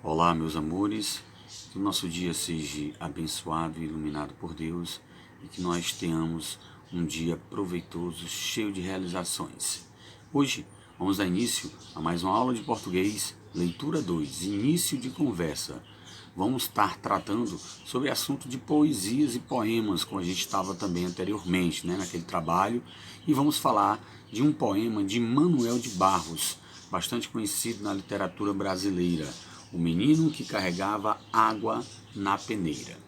Olá, meus amores, que o nosso dia seja abençoado e iluminado por Deus e que nós tenhamos um dia proveitoso, cheio de realizações. Hoje vamos dar início a mais uma aula de português, leitura 2, início de conversa. Vamos estar tratando sobre assunto de poesias e poemas, como a gente estava também anteriormente, naquele trabalho, e vamos falar de um poema de Manuel de Barros, bastante conhecido na literatura brasileira, O Menino que Carregava Água na Peneira.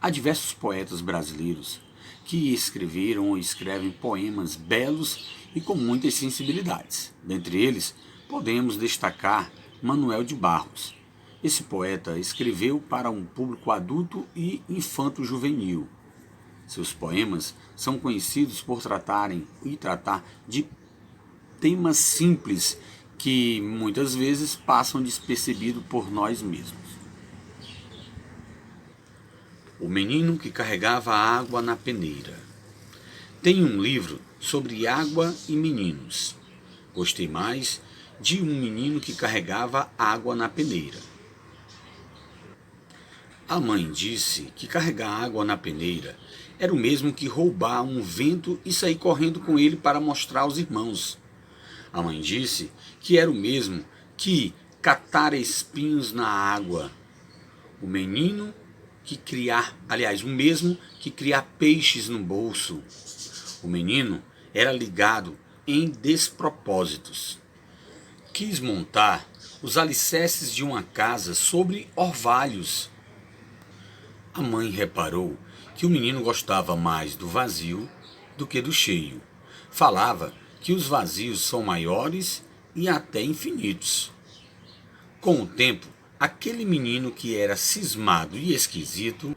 Há diversos poetas brasileiros que escreveram ou escrevem poemas belos e com muitas sensibilidades. Dentre eles, podemos destacar Manuel de Barros. Esse poeta escreveu para um público adulto e infanto-juvenil. Seus poemas são conhecidos por tratar de temas simples que muitas vezes passam despercebido por nós mesmos. O Menino que Carregava Água na Peneira. Tenho um livro sobre água e meninos. Gostei mais de um menino que carregava água na peneira. A mãe disse que carregar água na peneira era o mesmo que roubar um vento e sair correndo com ele para mostrar aos irmãos. A mãe disse que era o mesmo que catar espinhos na água. O menino que o mesmo que criar peixes no bolso. O menino era ligado em despropósitos. Quis montar os alicerces de uma casa sobre orvalhos. A mãe reparou que o menino gostava mais do vazio do que do cheio. Falava que os vazios são maiores e até infinitos. Com o tempo, aquele menino que era cismado e esquisito,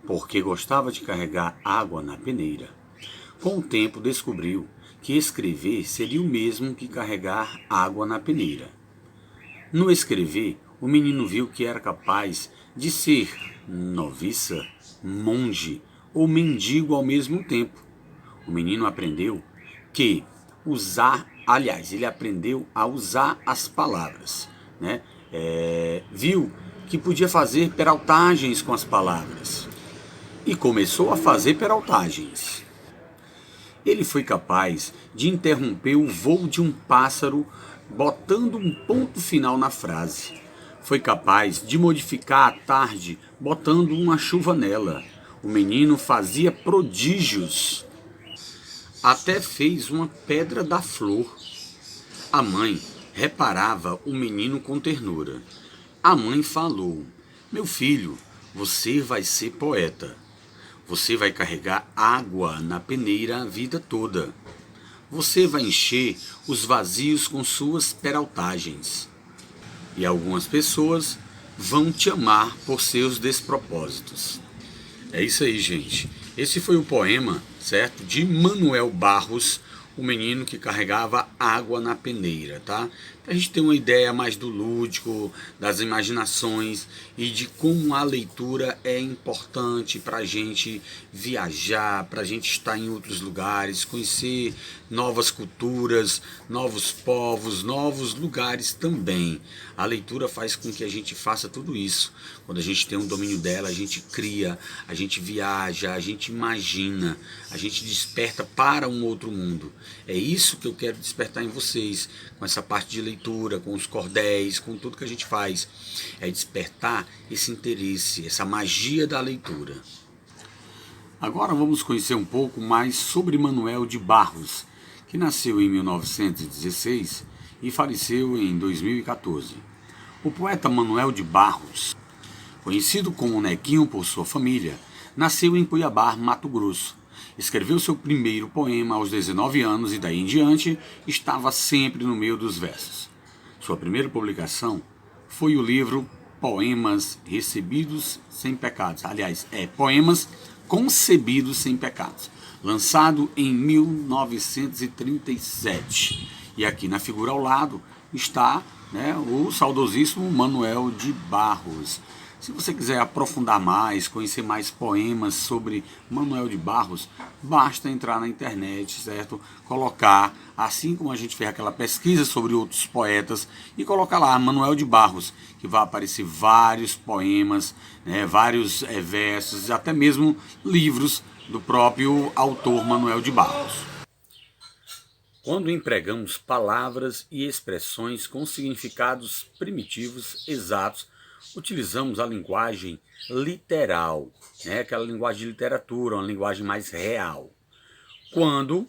porque gostava de carregar água na peneira, com o tempo descobriu que escrever seria o mesmo que carregar água na peneira. No escrever, o menino viu que era capaz de ser noviça, monge ou mendigo ao mesmo tempo. O menino aprendeu ele aprendeu a usar as palavras, viu que podia fazer peraltagens com as palavras e começou a fazer peraltagens. Ele foi capaz de interromper o voo de um pássaro botando um ponto final na frase. Foi capaz de modificar a tarde botando uma chuva nela. O menino fazia prodígios. Até fez uma pedra da flor. A mãe reparava o menino com ternura. A mãe falou: "Meu filho, você vai ser poeta. Você vai carregar água na peneira a vida toda. Você vai encher os vazios com suas peraltagens. E algumas pessoas vão te amar por seus despropósitos." É isso aí, gente. Esse foi o poema, certo? De Manuel Barros, O Menino que Carregava Água na Peneira, tá? Pra gente ter uma ideia mais do lúdico, das imaginações e de como a leitura é importante pra gente viajar, pra gente estar em outros lugares, conhecer novas culturas, novos povos, novos lugares também. A leitura faz com que a gente faça tudo isso. Quando a gente tem um domínio dela, a gente cria, a gente viaja, a gente imagina, a gente desperta para um outro mundo. É isso que eu quero despertar em vocês, com essa parte de leitura, com os cordéis, com tudo que a gente faz. É despertar esse interesse, essa magia da leitura. Agora vamos conhecer um pouco mais sobre Manuel de Barros, que nasceu em 1916 e faleceu em 2014. O poeta Manuel de Barros, conhecido como Nequinho por sua família, nasceu em Cuiabá, Mato Grosso. Escreveu seu primeiro poema aos 19 anos e daí em diante estava sempre no meio dos versos. Sua primeira publicação foi o livro Poemas Recebidos Sem Pecados. Poemas Concebidos Sem Pecados, lançado em 1937. E aqui na figura ao lado está o saudosíssimo Manuel de Barros. Se você quiser aprofundar mais, conhecer mais poemas sobre Manuel de Barros, basta entrar na internet, certo? Colocar, assim como a gente fez aquela pesquisa sobre outros poetas, e colocar lá Manuel de Barros, que vai aparecer vários poemas, né, vários versos, até mesmo livros do próprio autor Manuel de Barros. Quando empregamos palavras e expressões com significados primitivos exatos, utilizamos a linguagem literal, né? Aquela linguagem de literatura, uma linguagem mais real. Quando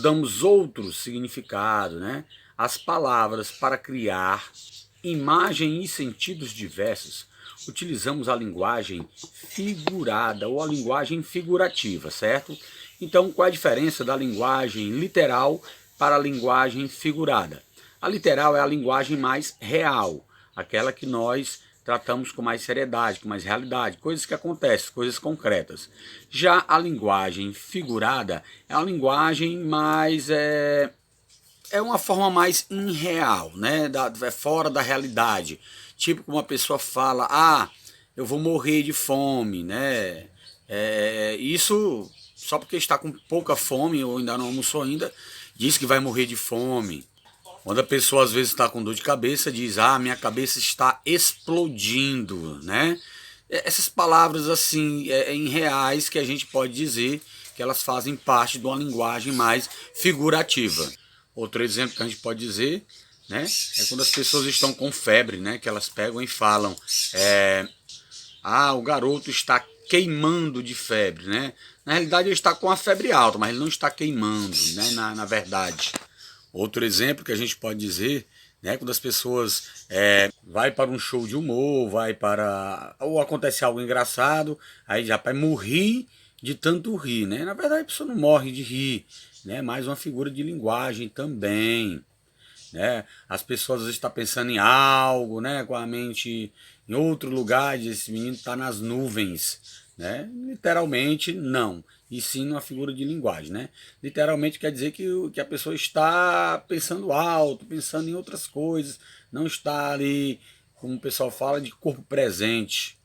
damos outro significado, né, às palavras para criar imagem e sentidos diversos, utilizamos a linguagem figurada ou a linguagem figurativa, certo? Então, qual a diferença da linguagem literal para a linguagem figurada? A literal é a linguagem mais real, aquela que nós tratamos com mais seriedade, com mais realidade, coisas que acontecem, coisas concretas. Já a linguagem figurada é uma linguagem mais... é uma forma mais irreal, né? É fora da realidade. Tipo, como uma pessoa fala, eu vou morrer de fome, né? Isso só porque está com pouca fome ou ainda não almoçou ainda, diz que vai morrer de fome. Quando a pessoa às vezes está com dor de cabeça, diz, minha cabeça está explodindo, né? Essas palavras assim, irreais, que a gente pode dizer que elas fazem parte de uma linguagem mais figurativa. Outro exemplo que a gente pode dizer, né, é quando as pessoas estão com febre, né, que elas pegam e falam, o garoto está queimando de febre, né? Na realidade ele está com a febre alta, mas ele não está queimando, né, na verdade. Outro exemplo que a gente pode dizer, né, quando as pessoas vai para um show de humor, ou acontece algo engraçado, aí já vai morrer de tanto rir, né? Na verdade a pessoa não morre de rir, né? Mais uma figura de linguagem também, né? As pessoas às vezes estão pensando em algo, né, com a mente em outro lugar, diz, esse menino está nas nuvens, né? Literalmente não, e sim uma figura de linguagem, né? Literalmente quer dizer que a pessoa está pensando alto, pensando em outras coisas, não está ali, como o pessoal fala, de corpo presente.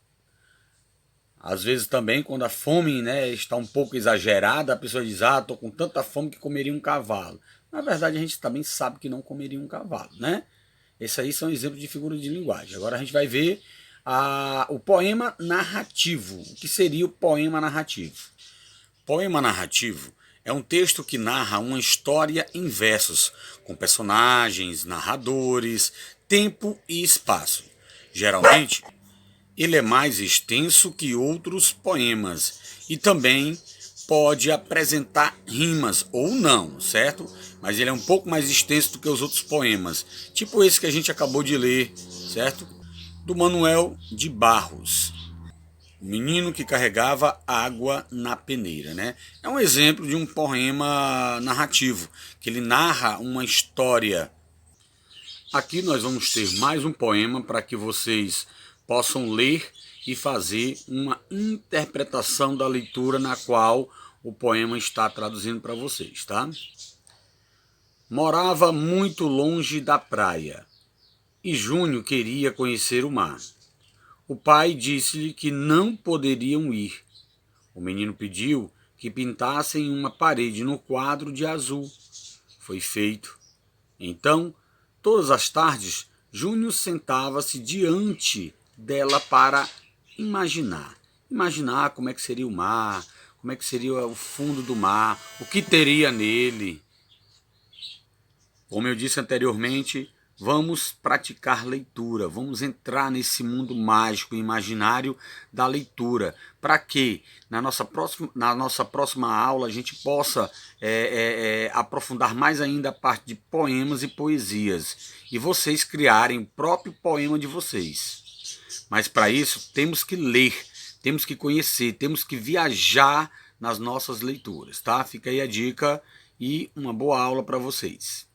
Às vezes também, quando a fome, né, está um pouco exagerada, a pessoa diz, estou com tanta fome que comeria um cavalo. Na verdade, a gente também sabe que não comeria um cavalo, né? Esses aí são exemplos de figura de linguagem. Agora a gente vai ver o poema narrativo. O que seria o poema narrativo? Poema narrativo é um texto que narra uma história em versos, com personagens, narradores, tempo e espaço. Geralmente, ele é mais extenso que outros poemas e também pode apresentar rimas ou não, certo? Mas ele é um pouco mais extenso do que os outros poemas, tipo esse que a gente acabou de ler, certo? Do Manuel de Barros, o menino que carregava água na peneira, né? É um exemplo de um poema narrativo, que ele narra uma história. Aqui nós vamos ter mais um poema para que vocês possam ler e fazer uma interpretação da leitura na qual o poema está traduzindo para vocês, tá? Morava muito longe da praia e Júnior queria conhecer o mar. O pai disse-lhe que não poderiam ir. O menino pediu que pintassem uma parede no quadro de azul. Foi feito. Então, todas as tardes, Júnior sentava-se diante dela para imaginar. Imaginar como é que seria o mar, como é que seria o fundo do mar, o que teria nele. Como eu disse anteriormente, vamos praticar leitura, vamos entrar nesse mundo mágico e imaginário da leitura, para que na nossa próxima aula a gente possa aprofundar mais ainda a parte de poemas e poesias, e vocês criarem o próprio poema de vocês. Mas para isso temos que ler, temos que conhecer, temos que viajar nas nossas leituras, tá? Fica aí a dica e uma boa aula para vocês.